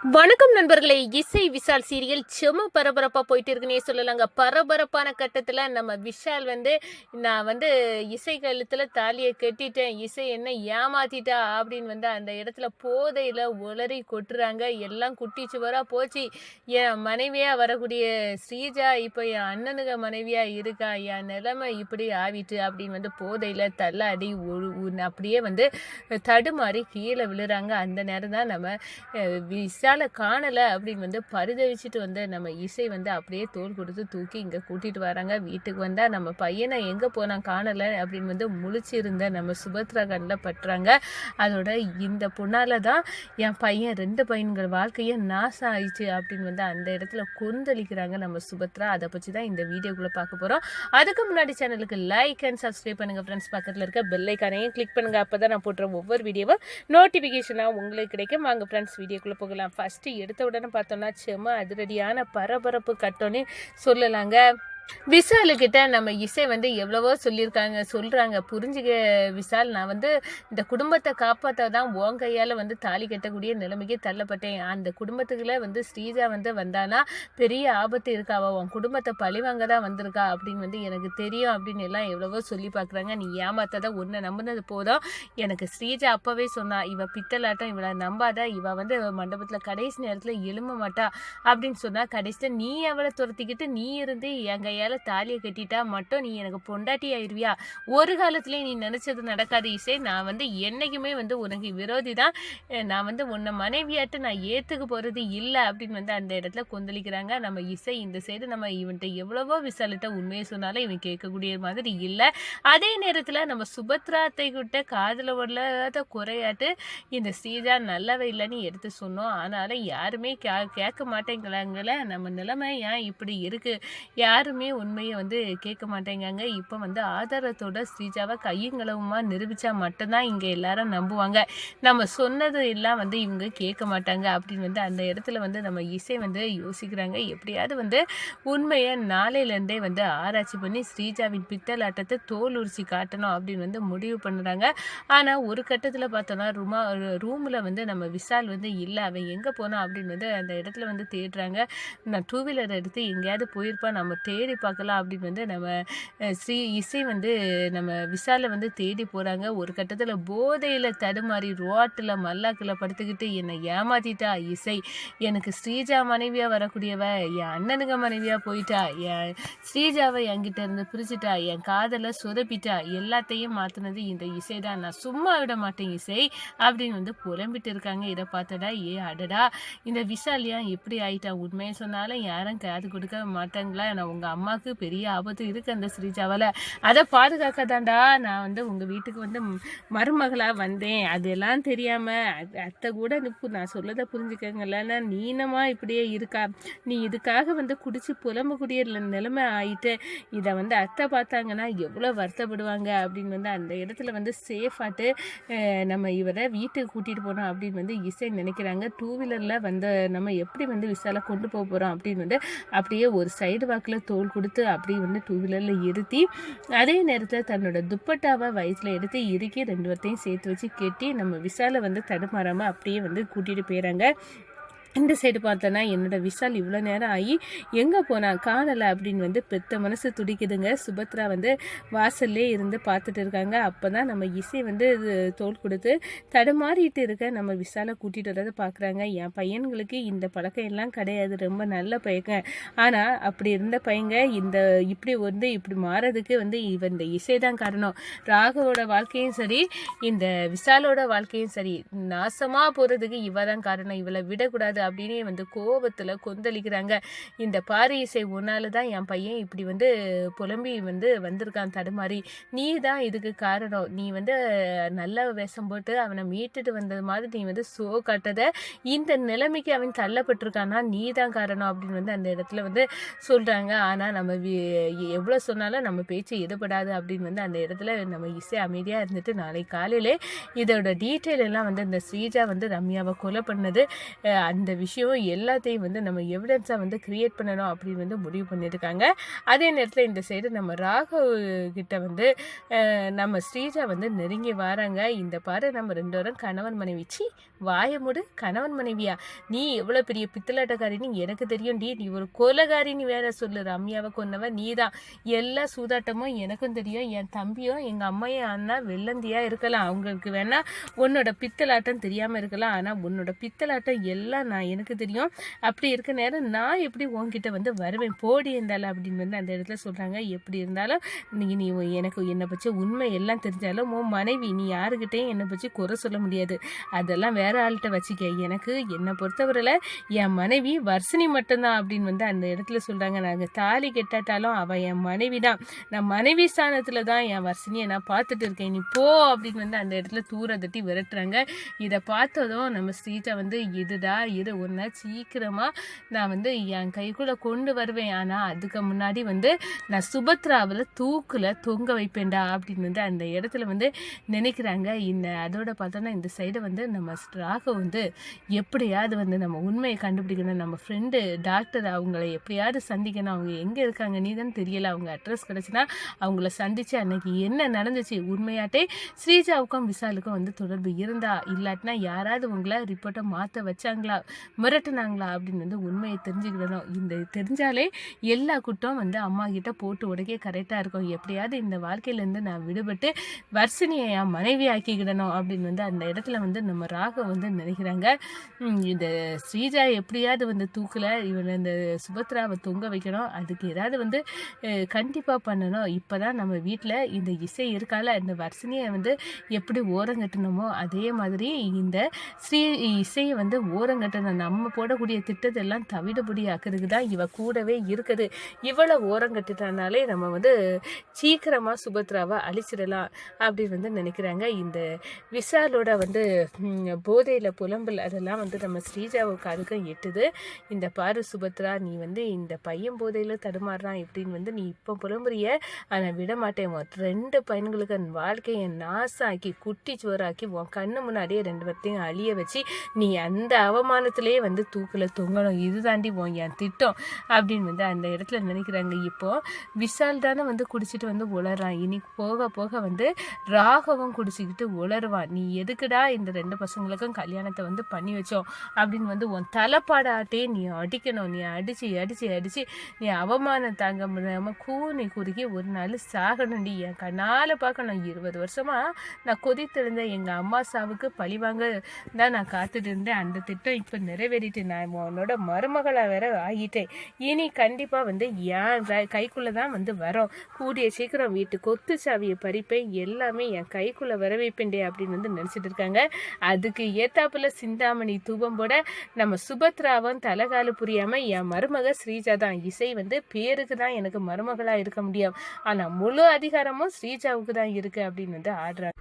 வணக்கம் நண்பர்களே. இசை விஷால் சீரியல் செம பரபரப்பா போயிட்டு இருக்குன்னே சொல்லலாங்க. பரபரப்பான கட்டத்துல நம்ம விஷால் நான் இசை கழுத்துல தாலியை கட்டிட்டேன், இசை என்ன ஏமாத்திட்டா அப்படின்னு அந்த இடத்துல போதையில உளறி கொட்டுறாங்க. எல்லாம் குட்டி சுவரா போச்சு. என் மனைவியா வரக்கூடிய ஸ்ரீஜா இப்ப என் அண்ணனுங்க மனைவியா இருக்கா, என் நிலைமை இப்படி ஆவிட்டு அப்படின்னு போதையில தள்ளாடி அப்படியே தடுமாறி கீழே விழுறாங்க. அந்த நேரம் தான் நம்ம விஷால காணலை அப்படின்னு பரிதவிச்சுட்டு நம்ம இசை அப்படியே தோல் கொடுத்து தூக்கி இங்கே கூட்டிட்டு வராங்க. வீட்டுக்கு வந்தால் நம்ம பையனை எங்கே போனால் காணலை அப்படின்னு முழிச்சிருந்த நம்ம சுபத்ரா கண்ணில் பட்டுறாங்க. அதோட இந்த பொண்ணால தான் என் பையன் 2 பையன்கள் வாழ்க்கையை நாசம் ஆயிடுச்சு அப்படின்னு அந்த இடத்துல கொந்தளிக்கிறாங்க நம்ம சுபத்ரா. அதை பற்றி தான் இந்த வீடியோக்குள்ளே பார்க்க போகிறோம். அதுக்கு முன்னாடி சேனலுக்கு லைக் அண்ட் சப்ஸ்கிரைப் பண்ணுங்கள் ஃப்ரெண்ட்ஸ். பக்கத்தில் இருக்க பெல் ஐக்கானையும் கிளிக் பண்ணுங்கள். அப்போ தான் நான் போடுற ஒவ்வொரு வீடியோவும் நோட்டிஃபிகேஷனாக உங்களுக்கு கிடைக்கும். வாங்க ஃப்ரெண்ட்ஸ் வீடியோக்குள்ளே போகலாம். ஃபஸ்ட்டு எடுத்த உடனே பார்த்தோம்னா செம அதிரடியான பரபரப்பு கட்டோன்னே சொல்லலாங்க. விஷாலுக்கிட்ட நம்ம இசை எவ்வளவோ சொல்றாங்க, புரிஞ்சுக்க விஷால், நான் இந்த குடும்பத்தை காப்பாற்ற தான் உன் கையால் தாலி கட்டக்கூடிய நிலைமைக்கு தள்ளப்பட்டேன். அந்த குடும்பத்துக்குள்ள ஸ்ரீஜா வந்தானா பெரிய ஆபத்து இருக்காவா, உன் குடும்பத்தை பழிவாங்க தான் வந்திருக்கா அப்படின்னு எனக்கு தெரியும் அப்படின்னு எல்லாம் எவ்வளவோ சொல்லி பார்க்குறாங்க. நீ ஏமாத்தாத, ஒன்றை நம்பினது போதும். எனக்கு ஸ்ரீஜா அப்பவே சொன்னா, இவ பித்தலாட்டம், இவளை நம்பாத, இவ மண்டபத்தில் கடைசி நேரத்தில் எழும்ப மாட்டா அப்படின்னு சொன்னா, கடைசியில் நீ அவளை துரத்திக்கிட்டு நீ இருந்து என் கையால் தாலியை கட்டிட்டா மட்டும் நீ எனக்கு பொண்டாட்டி ஆயிருவியா? ஒரு காலத்திலே நீ நினைச்சது நடக்காது இசை. நான் என்னைக்குமே உனக்கு விரோதி தான். நான் உன்னை மனைவியாட்டு நான் ஏற்றுக்க போகிறது இல்லை அப்படின்னு அந்த இடத்துல கொந்தளிக்கிறாங்க நம்ம இசை. இந்த சைடு நம்ம இவன்கிட்ட எவ்வளவோ விசாலிட்ட உண்மையை சொன்னாலும் இவன் கேட்கக்கூடிய மாதிரி இல்லை. அதே நேரத்தில் நம்ம சுபத்ராத்தை கிட்ட காதல உள்ளத குறையாட்டு இந்த ஸ்ரீஜா நல்லவே இல்லைன்னு எடுத்து சொன்னோம். ஆனாலும் யாருமே கேட்க மாட்டேங்கிறாங்கள. நம்ம நிலைமை ஏன் இப்படி இருக்கு, யாருமே உண்மையை கேட்க மாட்டேங்காங்க. இப்போ ஆதாரத்தோட ஸ்ரீஜாவை கையுங்களவுமா நிரூபிச்சா மட்டும்தான் இங்கே எல்லாரும் நம்புவாங்க. நம்ம சொன்னது எல்லாம் இவங்க கேட்க மாட்டாங்க அப்படின்னு அந்த இடத்துல நம்ம இசை யோசிக்கிறாங்க. எப்படியாவது உண்மையை நாளையிலேருந்தே ஆராய்ச்சி பண்ணி ஸ்ரீஜாவின் பித்தலாட்டத்தை தோல் உரிச்சி காட்டணும் அப்படின்னு முடிவு பண்ணுறாங்க. ஆனால் ஒரு கட்டத்தில் பார்த்தோன்னா ரூமில் நம்ம விஷால் இல்லை, அவன் எங்கே போனான் அப்படின்னு அந்த இடத்துல தேடுறாங்க. நான் 2 வீலர் எடுத்து எங்கேயாவது போயிருப்பான், நம்ம தேடி பார்க்கலாம் அப்படின்னு நம்ம இசை நம்ம விஷாலை தேடி போகிறாங்க. ஒரு கட்டத்தில் போதையில் தடுமாறி ரோட்டில் மல்லாக்கில் படுத்துக்கிட்டு என்னை ஏமாத்திட்டா இசை, எனக்கு ஸ்ரீஜா மனைவியாக வரக்கூடியவ என் அண்ணனுங்க மனைவியாக போயிட்டா, என் ஸ்ரீஜாவை என்கிட்ட இருந்து பிரிச்சுட்டா, என் காதலை சொதப்பிட்டா, எல்லாத்தையும் மாற்றினது இந்த இசை தான், நான் சும்மா விட மாட்டேன் இசை அப்படின்னு புலம்பிட்டு இருக்காங்க. இதை பார்த்தடா அடடா இந்த விஷால் ஏன் எப்படி ஆயிட்டா, உண்மையை சொன்னாலும் யாரும் காது கொடுக்க மாட்டாங்களா, நான் உங்கள் அம்மாவுக்கு பெரிய ஆபத்து இருக்குது அந்த ஸ்ரீஜாவால், அதை பாதுகாக்க தாண்டா நான் உங்கள் வீட்டுக்கு மருமகளாக வந்தேன். அதெல்லாம் தெரியாமல் அத்தை கூட நான் சொல்லதை புரிஞ்சுக்கங்கல்ல, நீனமா இப்படியே இருக்கா, நீ இதுக்காக குடிச்சு புலம்பக்கூடிய நிலைமை ஆயிட்டு, இதை அத்தை பார்த்தாங்கன்னா எவ்வளோ வருத்தப்படுவாங்க அப்படின்னு அந்த இடத்துல சேஃபாட்டு நம்ம இவரை வீட்டுக்கு கூட்டிகிட்டு போனோம் அப்படின்னு இசை நினைக்கிறாங்க. 2 வீலரில் நம்ம எப்படி விசாலை கொண்டு போக போகிறோம் அப்படின்னு அப்படியே ஒரு சைடு வாக்கில் தோல் கொடுத்து அப்படி 2 வீலரில் இருத்தி, அதே நேரத்தில் தன்னோட துப்பட்டாவை வயிற்றில் எடுத்து இறுக்கி 2 பேர்த்தையும் சேர்த்து வச்சு கெட்டி நம்ம விஷாலை தடுமாறாமல் அப்படியே கூட்டிகிட்டு போயிடறாங்க. இந்த சைடு பார்த்தோன்னா என்னோட விஷால் இவ்வளோ நேரம் ஆகி எங்கே போனால் காணலை அப்படின்னு பெத்த மனசு துடிக்குதுங்க. சுபத்ரா வாசல்லே இருந்து பார்த்துட்டு இருக்காங்க. அப்போ தான் நம்ம இசை தோல் கொடுத்து தடுமாறிட்டு இருக்க நம்ம விஷாலை கூட்டிகிட்டு வரதை பார்க்குறாங்க. என் பையன்களுக்கு இந்த பழக்கம் எல்லாம் கிடையாது, ரொம்ப நல்ல பையங்க, ஆனால் அப்படி இருந்த பையங்க இப்படி இப்படி மாறதுக்கு இவன் இந்த இசை தான் காரணம். ராகவோட வாழ்க்கையும் சரி, இந்த விஷாலோட வாழ்க்கையும் சரி, நாசமாக போகிறதுக்கு இவ தான் காரணம், இவளை விடக்கூடாது அப்படின்னு கோபத்தில் கொந்தளிக்கிறாங்க. இந்த பாரி இசை உன்னால தான் என் பையன் இப்படி புலம்பி வந்திருக்கான் தடுமாறி, நீ தான் இதுக்கு காரணம், நீ நல்ல வேஷம் போட்டு அவனை மீட்டுட்டு வந்தது மாதிரி நீ சோ காட்டத, இந்த நிலைமைக்கு அவன் தள்ளப்பட்டிருக்கானா நீ தான் காரணம் அப்படின்னு அந்த இடத்துல சொல்கிறாங்க. ஆனால் நம்ம எவ்வளோ சொன்னாலும் நம்ம பேச்சு எதுப்படாது அப்படின்னு அந்த இடத்துல நம்ம இசை அமைதியாக இருந்துட்டு நாளைக்கு காலையிலே இதோட டீட்டெயில் எல்லாம் இந்த ஸ்ரீஜா ரம்யாவை கொலை பண்ணது அந்த விஷயம் எல்லாத்தையும் நம்ம எவிடன்ஸாக கிரியேட் பண்ணணும் அப்படின்னு முடிவு பண்ணியிருக்காங்க. அதே நேரத்தில் இந்த சைடு நம்ம ராகவ் கிட்ட நம்ம ஸ்ரீஜா நெருங்கி வராங்க. இந்த பாரு நம்ம 2 பேரும் கணவன் மனைவி வாயை மூடு, கணவன் மனைவியா? நீ எவ்வளோ பெரிய பித்தலாட்டக்காரின்னு எனக்கு தெரியும் டி. நீ ஒரு கொலைகாரின்னு வேற சொல்லு. ரம்யாவை கொன்னவ நீ தான். எல்லா சூதாட்டமும் எனக்கும் தெரியும். என் தம்பியும் எங்கள் அம்மையும் அண்ணா வெள்ளந்தியா இருக்கலாம், அவங்களுக்கு வேணா உன்னோட பித்தலாட்டம் தெரியாமல் இருக்கலாம், ஆனால் உன்னோட பித்தலாட்டம் எல்லாம் எனக்கு தெரியும். அப்படி இருக்க நேரம் நான் எப்படி உன்கிட்ட வருவேன், போடி இருந்தாலும் அப்படின்னு அந்த இடத்துல சொல்கிறாங்க. எப்படி இருந்தாலும் நீ எனக்கு என்னை பற்றி உண்மை எல்லாம் தெரிஞ்சாலும் உன் மனைவி, நீ யாருக்கிட்டையும் என்னை பற்றி குறை சொல்ல முடியாது. அதெல்லாம் வேற ஆள்கிட்ட வச்சுக்க. எனக்கு என்னை பொறுத்தவரையில் என் மனைவி வர்ஷினி மட்டும்தான் அப்படின்னு அந்த இடத்துல சொல்கிறாங்க. நாங்கள் தாலி கெட்டாட்டாலும் அவள் என் மனைவி தான். நான் மனைவி ஸ்தானத்தில் தான் என் வர்ஷினியை நான் பார்த்துட்டு இருக்கேன். நீ போ அப்படின்னு அந்த இடத்துல தூர தட்டி விரட்டுறாங்க. இதை பார்த்ததும் நம்ம ஸ்ரீஜா இதுடா இது ஒன்றை சீக்கிரமாக நான் என் கைக்குள்ளே கொண்டு வருவேன், ஆனால் அதுக்கு முன்னாடி நான் சுபத்ராவில் தூக்கில் தொங்க வைப்பேன்டா அப்படின்னு அந்த இடத்துல நினைக்கிறாங்க. அதோட பார்த்தோன்னா இந்த சைடு நம்ம ராகவ் எப்படியாவது நம்ம உண்மையை கண்டுபிடிக்கணும். நம்ம ஃப்ரெண்டு டாக்டர் அவங்கள எப்படியாவது சந்திக்கணும். அவங்க எங்கே இருக்காங்க நீ தான் தெரியல. அவங்க அட்ரஸ் கிடச்சுன்னா அவங்கள சந்தித்து அன்னைக்கு என்ன நடந்துச்சு, உண்மையாட்டே ஸ்ரீஜாவுக்கும் விசாலுக்கும் தொடர்பு இருந்தா இல்லாட்டினா யாராவது உங்களை ரிப்போர்ட்டை மாற்ற வச்சாங்களா, மிரட்டுனாங்களா அப்படின்னு உண்மையை தெரிஞ்சுக்கிடணும். இந்த தெரிஞ்சாலே எல்லா குட்டம் அம்மா கிட்ட போட்டு உடைக்க கரெக்டாக இருக்கும். எப்படியாவது இந்த வாழ்க்கையிலேருந்து நான் விடுபட்டு வர்ஷினியை என் மனைவி ஆக்கிக்கிடணும் அப்படின்னு அந்த இடத்துல நம்ம ராகவ் நினைக்கிறாங்க. இந்த ஸ்ரீஜா எப்படியாவது தூக்கில் இவனை இந்த சுபத்ராவை தொங்க வைக்கணும். அதுக்கு ஏதாவது கண்டிப்பாக பண்ணணும். இப்போ தான் நம்ம வீட்டில் இந்த இசை இருக்கால, இந்த வர்ஷினியை எப்படி ஓரங்கட்டணுமோ அதே மாதிரி இந்த இசையை ஓரங்கட்டணும். நம்ம போடக்கூடிய திட்டத்தெல்லாம் தவிடுபடி ஆக்கிறதுக்கு தான் இவ கூடவே இருக்குது. இவளை ஓரங்கட்டினாலே நம்ம சீக்கிரமாக சுபத்ராவை அழிச்சிடலாம் அப்படின்னு நினைக்கிறாங்க. இந்த விஷாலோட போதையில் புலம்பல் அதெல்லாம் நம்ம ஸ்ரீஜாவுக்கு அதுக்கும் எட்டுது. இந்த பாரு சுபத்ரா, நீ இந்த பையன் போதையில் தடுமாறுறான் இப்படின்னு நீ இப்போ புலம்புறிய, ஆனால் விட மாட்டேன். 2 பையன்களுக்கு வாழ்க்கையை நாசாக்கி குட்டி சோறாக்கி உன் கண்ணு முன்னாடியே 2 பேர்த்தையும் அழிய வச்சு நீ அந்த அவமானத்திலேயே தூக்கில் தொங்கணும். இதுதாண்டி என் திட்டம் அப்படின்னு அந்த இடத்துல நினைக்கிறாங்க. இப்போ விஷால் தானே குடிச்சிட்டு உளறான். இனி போக போக ராகவும் குடிச்சிக்கிட்டு உளருவான். நீ எதுக்குடா இந்த 2 பசங்களுக்கும் கல்யாணத்தை பண்ணி வச்சோம் அப்படின்னு உன் தலைப்பாடாட்டே நீ அடிக்கணும். நீ அடிச்சு அடிச்சு அடிச்சு நீ அவமானம் தாங்க முடியாமல் கூனி குறுகி ஒரு நாள் சாகணும்டி. என் கண்ணால் பார்க்கணும். 20 வருஷமா நான் கொதித்திருந்த எங்கள் அம்மா சாவுக்கு பழிவாங்க தான் நான் காத்துட்டு இருந்தேன். அந்த திட்டம் இப்போ நிறைவேறிட்டு நான் உன்னோட மருமகளாக வேற ஆகிட்டேன். இனி கண்டிப்பாக என் கைக்குள்ளே தான் வரோம். கூடிய சீக்கிரம் வீட்டு கொத்து சாவியை பறிப்பேன், எல்லாமே என் கைக்குள்ளே வர வைப்பேன்டே அப்படின்னு நினச்சிட்டு இருக்காங்க. அதுக்கு ஏத்தாப்புல சிந்தாமணி தூபம் போட நம்ம சுபத்ராவும் தலைகாலு புரியாமல் என் மருமக ஸ்ரீஜா தான். இசை பேருக்கு தான் எனக்கு மருமகளாக இருக்க முடியும், ஆனால் முழு அதிகாரமும் ஸ்ரீஜாவுக்கு தான் இருக்குது அப்படின்னு ஆடுறாங்க.